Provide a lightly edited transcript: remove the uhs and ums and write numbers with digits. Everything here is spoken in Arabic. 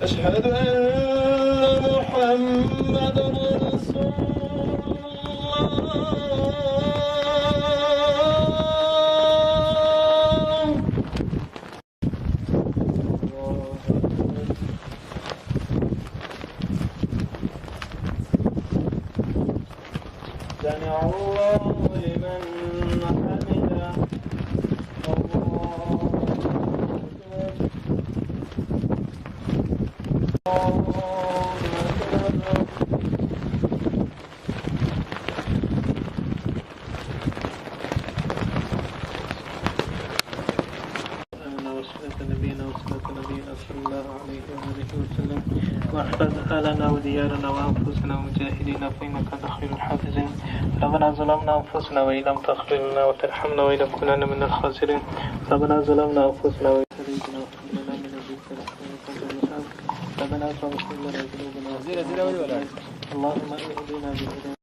أشهد أن محمدًا رسول الله. سمع الله لمن حمده. نبينا صلى الله عليه وآله وسلم واحفظ آلنا وديارنا وأنفسنا ومجاهدين فإنك أنت خير الحافظين. ربنا ظلمنا أنفسنا وإن لم تغفر لنا وترحمنا وإذا كنا من الخاسرين. ربنا ظلمنا أنفسنا وإن لم تغفر لنا من لدنك رحمة. ربنا فاغفر لنا ذنوبنا اللهم اهدنا بالهداية